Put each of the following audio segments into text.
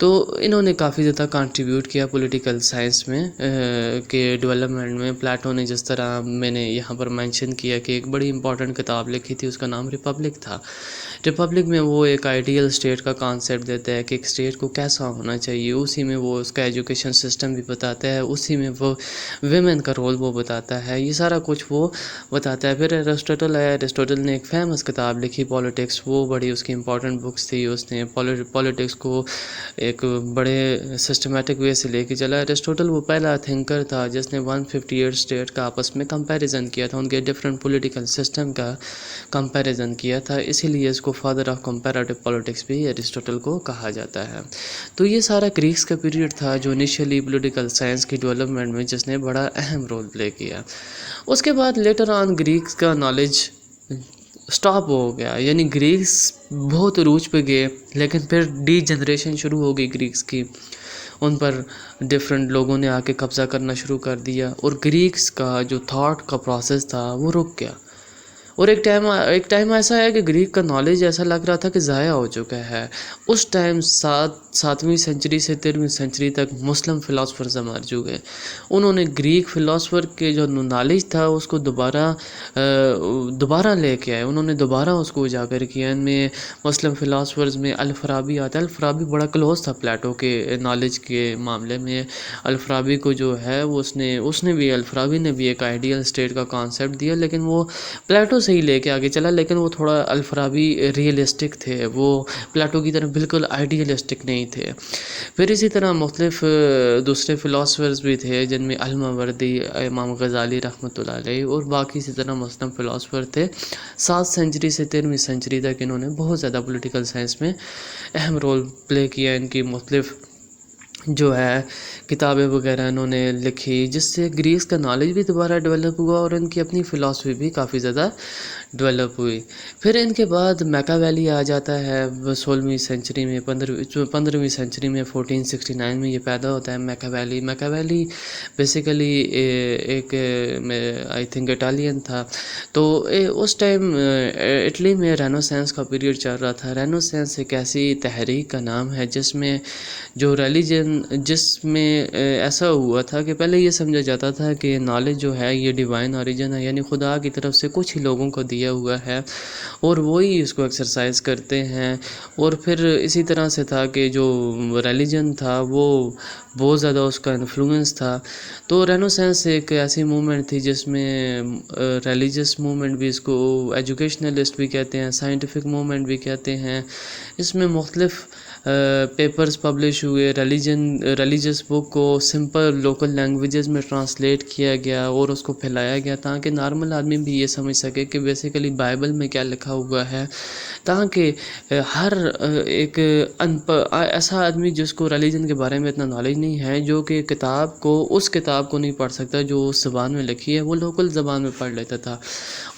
تو انہوں نے کافی زیادہ کنٹریبیوٹ کیا پولیٹیکل سائنس میں کے ڈیولپمنٹ میں. پلیٹو نے جس طرح میں نے یہاں پر مینشن کیا کہ ایک بڑی امپورٹنٹ کتاب لکھی تھی، اس کا نام ریپبلک تھا. ریپبلک میں وہ ایک آئیڈیل اسٹیٹ کا کانسیپٹ دیتا ہے کہ ایک اسٹیٹ کو کیسا ہونا چاہیے. اسی میں وہ اس کا ایجوکیشن سسٹم بھی بتاتا ہے، اسی میں وہ ویمن کا رول وہ بتاتا ہے، یہ سارا کچھ وہ بتاتا ہے. پھر ایرسٹوٹل ہے، ایرسٹوٹل نے ایک فیمس کتاب لکھی پولیٹکس، وہ بڑی اس کی امپورٹنٹ بکس تھی. اس نے پولیٹکس کو ایک بڑے سسٹمیٹک وے سے لے کے چلا. ایرسٹوٹل وہ پہلا تھنکر تھا جس نے 158 اسٹیٹ کا آپس میں کمپیریزن کیا تھا، ان کے ڈفرینٹ پولیٹیکل سسٹم کا کمپیریزن کیا تھا. اسی لیے اس کو فادر آف کمپیریٹو پولیٹکس بھی ایرسٹوٹل کو کہا جاتا ہے. تو یہ سارا گریکس کا پیریڈ تھا جو انیشیلی پولیٹیکل سائنس کی ڈیولپمنٹ میں جس نے بڑا اہم رول پلے کیا. اس کے بعد لیٹر آن گریکس کا نالج سٹاپ ہو گیا، یعنی گریکس بہت عروج پہ گئے، لیکن پھر ڈی جنریشن شروع ہو گئی گریکس کی. ان پر ڈفرینٹ لوگوں نے آ کے قبضہ کرنا شروع کر دیا اور گریکس کا جو تھاٹ کا پروسیس تھا وہ رک گیا. اور ایک ٹائم ایسا ہے کہ گریک کا نالج ایسا لگ رہا تھا کہ ضائع ہو چکا ہے. اس ٹائم 7ویں سینچری سے 13ویں سینچری تک مسلم فلاسفرز مر چکے. انہوں نے گریک فلاسفر کے جو نالج تھا اس کو دوبارہ لے کے آئے، انہوں نے دوبارہ اس کو اجاگر کیا. ان میں مسلم فلاسفرز میں الفارابی آتا ہے. الفارابی بڑا کلوز تھا پلیٹو کے نالج کے معاملے میں. الفارابی کو جو ہے وہ الفارابی نے بھی ایک آئیڈیل اسٹیٹ کا کانسیپٹ دیا، لیکن وہ پلیٹو سے ہی لے کے آگے چلا. لیکن وہ تھوڑا الفارابی ریئلسٹک تھے، وہ پلیٹو کی طرح بالکل آئیڈیلسٹک نہیں تھے. پھر اسی طرح مختلف دوسرے فلاسفرز بھی تھے جن میں الماوردی، امام غزالی رحمۃ اللہ علیہ اور باقی اسی طرح مسلم فلاسفر تھے. 7 سینچری سے 13ویں سینچری تک انہوں نے بہت زیادہ پولیٹیکل سائنس میں اہم رول پلے کیا. ان کی مختلف جو ہے کتابیں وغیرہ انہوں نے لکھی جس سے گریکس کا نالج بھی دوبارہ ڈیولپ ہوا اور ان کی اپنی فلاسفی بھی کافی زیادہ ڈیولپ ہوئی. پھر ان کے بعد میکاویلی آ جاتا ہے 16ویں سینچری میں، 15ویں سینچری میں 1469 میں یہ پیدا ہوتا ہے میکاویلی بیسیکلی ایک آئی تھنک اٹالین تھا. تو اس ٹائم اٹلی میں رینوسینس کا پیریڈ چل رہا تھا. رینوسینس ایک ایسی تحریک کا نام ہے جس میں جو جس میں ایسا ہوا تھا کہ پہلے یہ سمجھا جاتا تھا کہ نالج جو ہے یہ ڈیوائن اوریجن ہے، یعنی خدا کی طرف سے کچھ ہی لوگوں کو دیا ہوا ہے اور وہی اس کو ایکسرسائز کرتے ہیں. اور پھر اسی طرح سے تھا کہ جو ریلیجن تھا وہ بہت زیادہ اس کا انفلوئنس تھا. تو رینوسینس ایک ایسی موومنٹ تھی جس میں ریلیجس موومنٹ بھی، اس کو ایجوکیشنلسٹ بھی کہتے ہیں، سائنٹیفک موومنٹ بھی کہتے ہیں. اس میں مختلف پیپرز پبلش ہوئے. ریلیجس بک کو سمپل لوکل لینگویجز میں ٹرانسلیٹ کیا گیا اور اس کو پھیلایا گیا تاکہ نارمل آدمی بھی یہ سمجھ سکے کہ بیسیکلی بائبل میں کیا لکھا ہوا ہے، تاکہ ہر ایک ایسا آدمی جس کو ریلیجن کے بارے میں اتنا نالج نہیں ہے، جو کہ اس کتاب کو نہیں پڑھ سکتا جو اس زبان میں لکھی ہے، وہ لوکل زبان میں پڑھ لیتا تھا.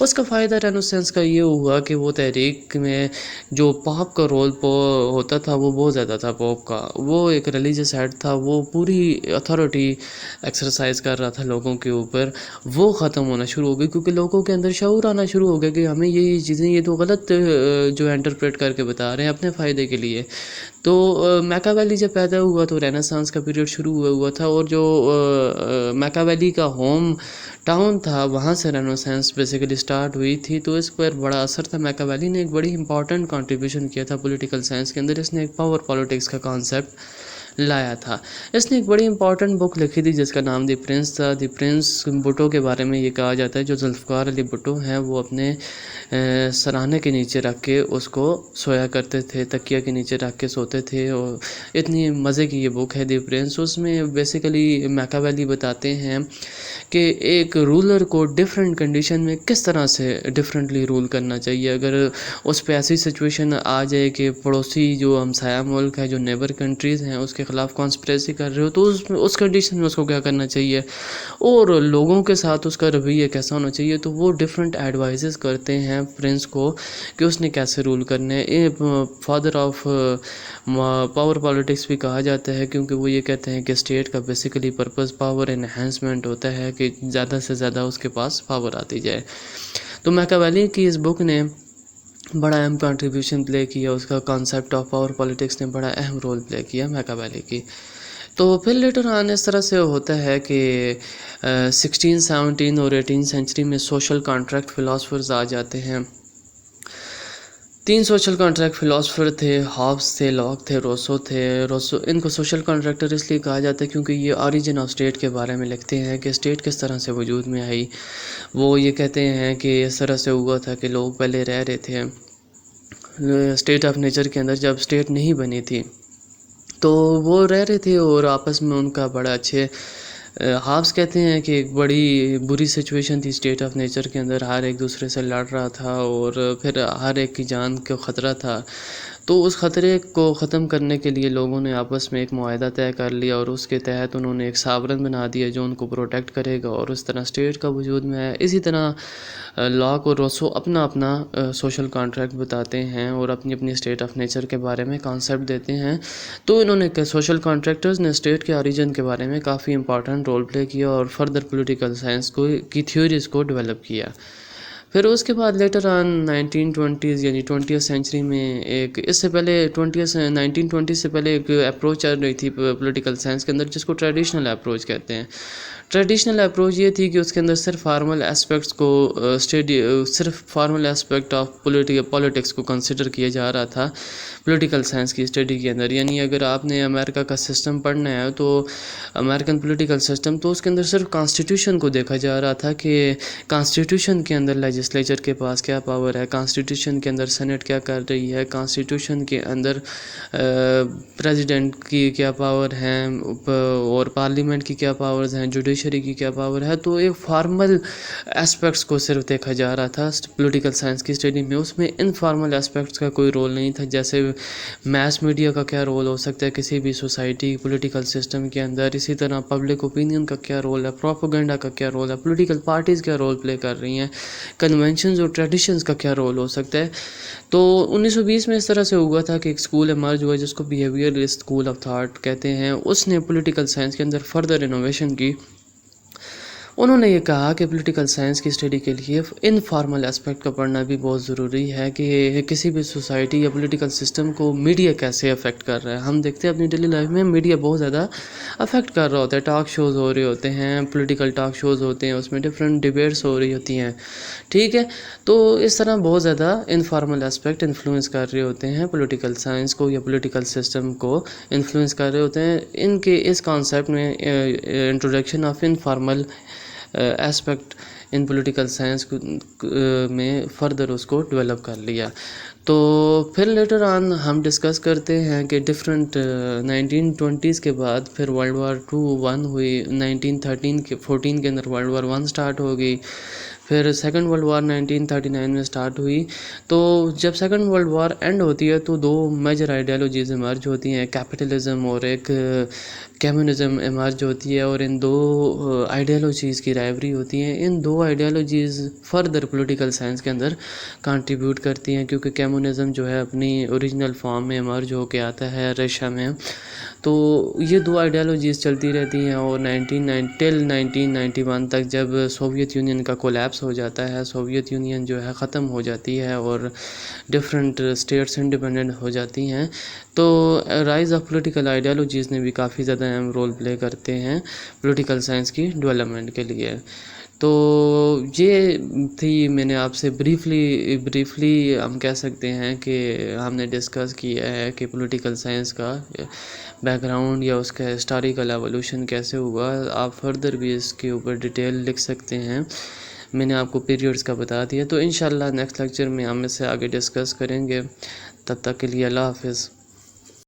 اس کا فائدہ رینوسینس کا یہ ہوا کہ وہ تحریک میں جو پاپ کا رول ہوتا تھا وہ بہت زیادہ تھا. پوپ کا وہ ایک ریلیجس ہیڈ تھا، وہ پوری اتھارٹی ایکسرسائز کر رہا تھا لوگوں کے اوپر. وہ ختم ہونا شروع ہو گئی کیونکہ لوگوں کے اندر شعور آنا شروع ہو گیا کہ ہمیں یہ چیزیں یہ تو غلط جو انٹرپریٹ کر کے بتا رہے ہیں اپنے فائدے کے لیے. تو میکاویلی جب پیدا ہوا تو رینیسانس کا پیریڈ شروع ہوا تھا، اور جو میکاویلی کا ہوم ٹاؤن تھا وہاں سے رینیسانس بیسیکلی سٹارٹ ہوئی تھی. تو اس پر بڑا اثر تھا. میکاویلی نے ایک بڑی امپورٹنٹ کنٹریبیوشن کیا تھا پولیٹیکل سائنس کے اندر. اس نے ایک پاور پالیٹکس کا کانسیپٹ لایا تھا. اس نے ایک بڑی امپورٹنٹ بک لکھی تھی جس کا نام دی پرنس تھا. دی پرنس بھٹو کے بارے میں یہ کہا جاتا ہے جو ذوالفقار علی بھٹو ہیں وہ اپنے سرانے کے نیچے رکھ کے اس کو سویا کرتے تھے، تکیہ کے نیچے رکھ کے سوتے تھے. اور اتنی مزے کی یہ بک ہے دی پرنس. اس میں بیسیکلی میکاویلی بتاتے ہیں کہ ایک رولر کو ڈفرینٹ کنڈیشن میں کس طرح سے ڈفرینٹلی رول کرنا چاہیے. اگر اس پہ ایسی سچویشن آ جائے کہ پڑوسی جو ہمسایہ ملک ہے، جو نیبر کنٹریز ہیں، اس کے خلاف کانسپریسی کر رہے ہو تو اس کنڈیشن میں اس کو کیا کرنا چاہیے اور لوگوں کے ساتھ اس کا رویہ کیسا ہونا چاہیے. تو وہ ڈفرینٹ ایڈوائزز کرتے ہیں پرنس کو کہ اس نے کیسے رول کرنے. فادر آف پاور پالیٹکس بھی کہا جاتا ہے کیونکہ وہ یہ کہتے ہیں کہ اسٹیٹ کا بیسیکلی پرپز پاور انہینسمنٹ ہوتا ہے کہ زیادہ سے زیادہ اس کے پاس پاور آتی جائے. تو میکاویلی کی اس بک نے بڑا اہم کنٹریبیوشن پلے کیا، اس کا کانسیپٹ آف پاور پالیٹکس نے بڑا اہم رول پلے کیا میکاویلی کی۔ تو پھر لیٹر آن اس طرح سے ہوتا ہے کہ 16 17 اور 18 سینچری میں سوشل کانٹریکٹ فلاسفرز آ جاتے ہیں۔ 3 سوشل کانٹریکٹ فلاسفر تھے، ہابس تھے، لاک تھے، روسو تھے۔ ان کو سوشل کانٹریکٹر اس لیے کہا جاتا ہے کیونکہ یہ آریجن آف اسٹیٹ کے بارے میں لکھتے ہیں کہ اسٹیٹ کس طرح سے وجود میں آئی۔ وہ یہ کہتے ہیں کہ اس طرح سے ہوا تھا کہ لوگ پہلے رہ رہے تھے اسٹیٹ آف نیچر کے اندر، جب اسٹیٹ نہیں بنی تھی تو وہ رہ رہے تھے اور آپس میں ان کا بڑا اچھے ہابس کہتے ہیں کہ ایک بڑی بری سچویشن تھی اسٹیٹ آف نیچر کے اندر، ہر ایک دوسرے سے لڑ رہا تھا اور پھر ہر ایک کی جان کا خطرہ تھا۔ تو اس خطرے کو ختم کرنے کے لیے لوگوں نے آپس میں ایک معاہدہ طے کر لیا اور اس کے تحت انہوں نے ایک ساورن بنا دیا جو ان کو پروٹیکٹ کرے گا، اور اس طرح اسٹیٹ کا وجود میں ہے۔ اسی طرح لاک اور روسو اپنا اپنا سوشل کانٹریکٹ بتاتے ہیں اور اپنی اپنی اسٹیٹ آف نیچر کے بارے میں کانسیپٹ دیتے ہیں۔ تو انہوں نے سوشل کانٹریکٹرز نے اسٹیٹ کے اوریجن کے بارے میں کافی امپورٹنٹ رول پلے کیا اور فردر پولیٹیکل سائنس کی تھیوریز کو ڈیولپ کیا۔ پھر اس کے بعد لیٹر آن 1920s یعنی 20th سینچری میں ایک اس سے پہلے 1920 سے پہلے ایک اپروچ چل رہی تھی پولیٹیکل سائنس کے اندر جس کو ٹریڈیشنل اپروچ کہتے ہیں۔ ٹریڈیشنل اپروچ یہ تھی کہ اس کے اندر صرف فارمل اسپیکٹس کو صرف فارمل اسپیکٹ آف پولیٹکس کو کنسیڈر کیا جا رہا تھا پولیٹیکل سائنس کی اسٹڈی کے اندر۔ یعنی اگر آپ نے امریکہ کا سسٹم پڑھنا ہے تو امریکن پولیٹیکل سسٹم، تو اس کے اندر صرف کانسٹیٹیوشن کو دیکھا جا رہا تھا کہ کانسٹیٹیوشن کے اندر لیجسلیچر کے پاس کیا پاور ہے، کانسٹیٹیوشن کے اندر سینٹ کیا کر رہی ہے، کانسٹیٹیوشن کے اندر پریزیڈنٹ کی کیا پاور ہیں اور پارلیمنٹ کی کیا پاورز ہیں، جوڈیشری کی کیا پاور ہے۔ تو ایک فارمل اسپیکٹس کو صرف دیکھا جا رہا تھا پولیٹیکل سائنس کی اسٹڈی میں، اس میں انفارمل اسپیکٹس کا کوئی رول نہیں تھا، جیسے میس میڈیا کا کیا رول ہو سکتا ہے کسی بھی سوسائٹی پولیٹیکل سسٹم کے اندر، اسی طرح پبلک اوپینین کا کیا رول ہے، پروپیگنڈا کا کیا رول ہے، پولیٹیکل پارٹیز کیا رول پلے کر رہی ہیں، کنونشنز اور ٹریڈیشنز کا کیا رول ہو سکتا ہے۔ تو 1920 میں اس طرح سے ہوا تھا کہ ایک اسکول ایمرج ہوا جس کو بیہیویئرسٹ اسکول آف تھاٹ کہتے ہیں۔ اس نے پولیٹیکل سائنس کے اندر فردر انوویشن کی۔ انہوں نے یہ کہا کہ پولیٹیکل سائنس کی اسٹڈی کے لیے انفارمل اسپیکٹ کا پڑھنا بھی بہت ضروری ہے کہ کسی بھی سوسائٹی یا پولیٹیکل سسٹم کو میڈیا کیسے افیکٹ کر رہا ہے۔ ہم دیکھتے ہیں اپنی ڈیلی لائف میں میڈیا بہت زیادہ افیکٹ کر رہا ہوتا ہے، ٹاک شوز ہو رہے ہوتے ہیں، پولیٹیکل ٹاک شوز ہوتے ہیں، اس میں ڈفرینٹ ڈیبیٹس ہو رہی ہوتی ہیں، ٹھیک ہے۔ تو اس طرح بہت زیادہ انفارمل اسپیکٹ انفلوئنس کر رہے ہوتے ہیں پولیٹیکل سائنس کو یا پولیٹیکل سسٹم کو انفلوئنس کر رہے ہوتے ہیں۔ ان کے اس کانسیپٹ میں introduction of informal aspect in political science میں فردر اس کو ڈیولپ کر لیا۔ تو پھر لیٹر آن ہم ڈسکس کرتے ہیں کہ ڈفرینٹ 1920s کے بعد پھر ورلڈ وار 1 ہوئی، 1914 کے اندر ورلڈ وار 1 سٹارٹ ہو گئی، پھر سیکنڈ ورلڈ وار 1939 میں سٹارٹ ہوئی۔ تو جب سیکنڈ ورلڈ وار اینڈ ہوتی ہے تو 2 میجر آئیڈیالوجیز ایمرج ہوتی ہیں، کیپٹلزم اور ایک کمیونزم ایمرج ہوتی ہے، اور ان 2 آئیڈیالوجیز کی رائیوری ہوتی ہیں۔ ان 2 آئیڈیالوجیز فردر پولیٹیکل سائنس کے اندر کنٹریبیوٹ کرتی ہیں کیونکہ کمیونزم جو ہے اپنی اوریجنل فارم میں ایمرج ہو کے آتا ہے رشیا میں۔ تو یہ 2 آئیڈیالوجیز چلتی رہتی ہیں اور 1991 تک جب سوویت یونین کا کولیپس ہو جاتا ہے، سوویت یونین جو ہے ختم ہو جاتی ہے اور ڈفرینٹ اسٹیٹس انڈیپینڈنٹ ہو جاتی ہیں، تو رائز آف پولیٹیکل آئیڈیالوجیز نے بھی کافی زیادہ اہم رول پلے کرتے ہیں پولیٹیکل سائنس کی ڈیولپمنٹ کے لیے۔ تو یہ تھی، میں نے آپ سے بریفلی ہم کہہ سکتے ہیں کہ ہم نے ڈسکس کیا ہے کہ پولیٹیکل سائنس کا بیک گراؤنڈ یا اس کا ہسٹوریکل ایوولوشن کیسے ہوا۔ آپ فردر بھی اس کے اوپر ڈیٹیل لکھ سکتے ہیں، میں نے آپ کو پیریڈز کا بتا دیا۔ تو انشاءاللہ نیکسٹ لیکچر میں ہم اس سے آگے ڈسکس کریں گے۔ تب تک کے لیے اللہ حافظ۔